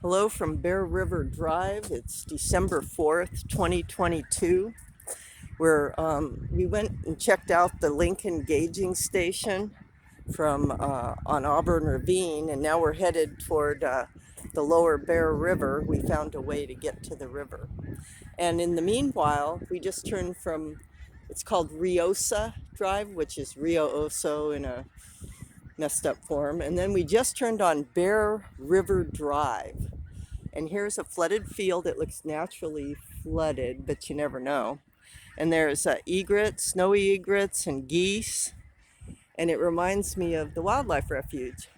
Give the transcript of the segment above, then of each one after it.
Hello from Bear River Drive. It's December 4th, 2022. We went and checked out the Lincoln Gauging Station from on Auburn Ravine, and now we're headed toward the lower Bear River. We found a way to get to the river. And in the meanwhile, we just turned from, it's called Riosa Drive, which is Rio Oso in a messed up form. And then we just turned on Bear River Drive. And here's a flooded field. It looks naturally flooded, but you never know. And there's egrets, snowy egrets, and geese. And it reminds me of the wildlife refuge.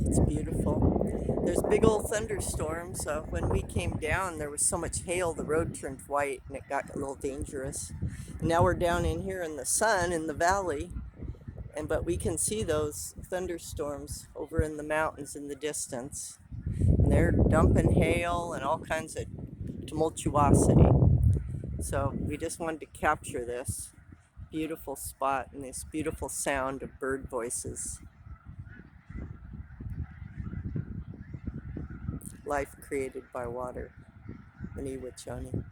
It's beautiful. There's big old thunderstorms. So when we came down, there was so much hail, the road turned white and it got a little dangerous. And now we're down in here in the sun in the valley, but we can see those thunderstorms over in the mountains in the distance. And they're dumping hail and all kinds of tumultuosity. So we just wanted to capture this beautiful spot and this beautiful sound of bird voices. Life created by water. Mani Wachoni.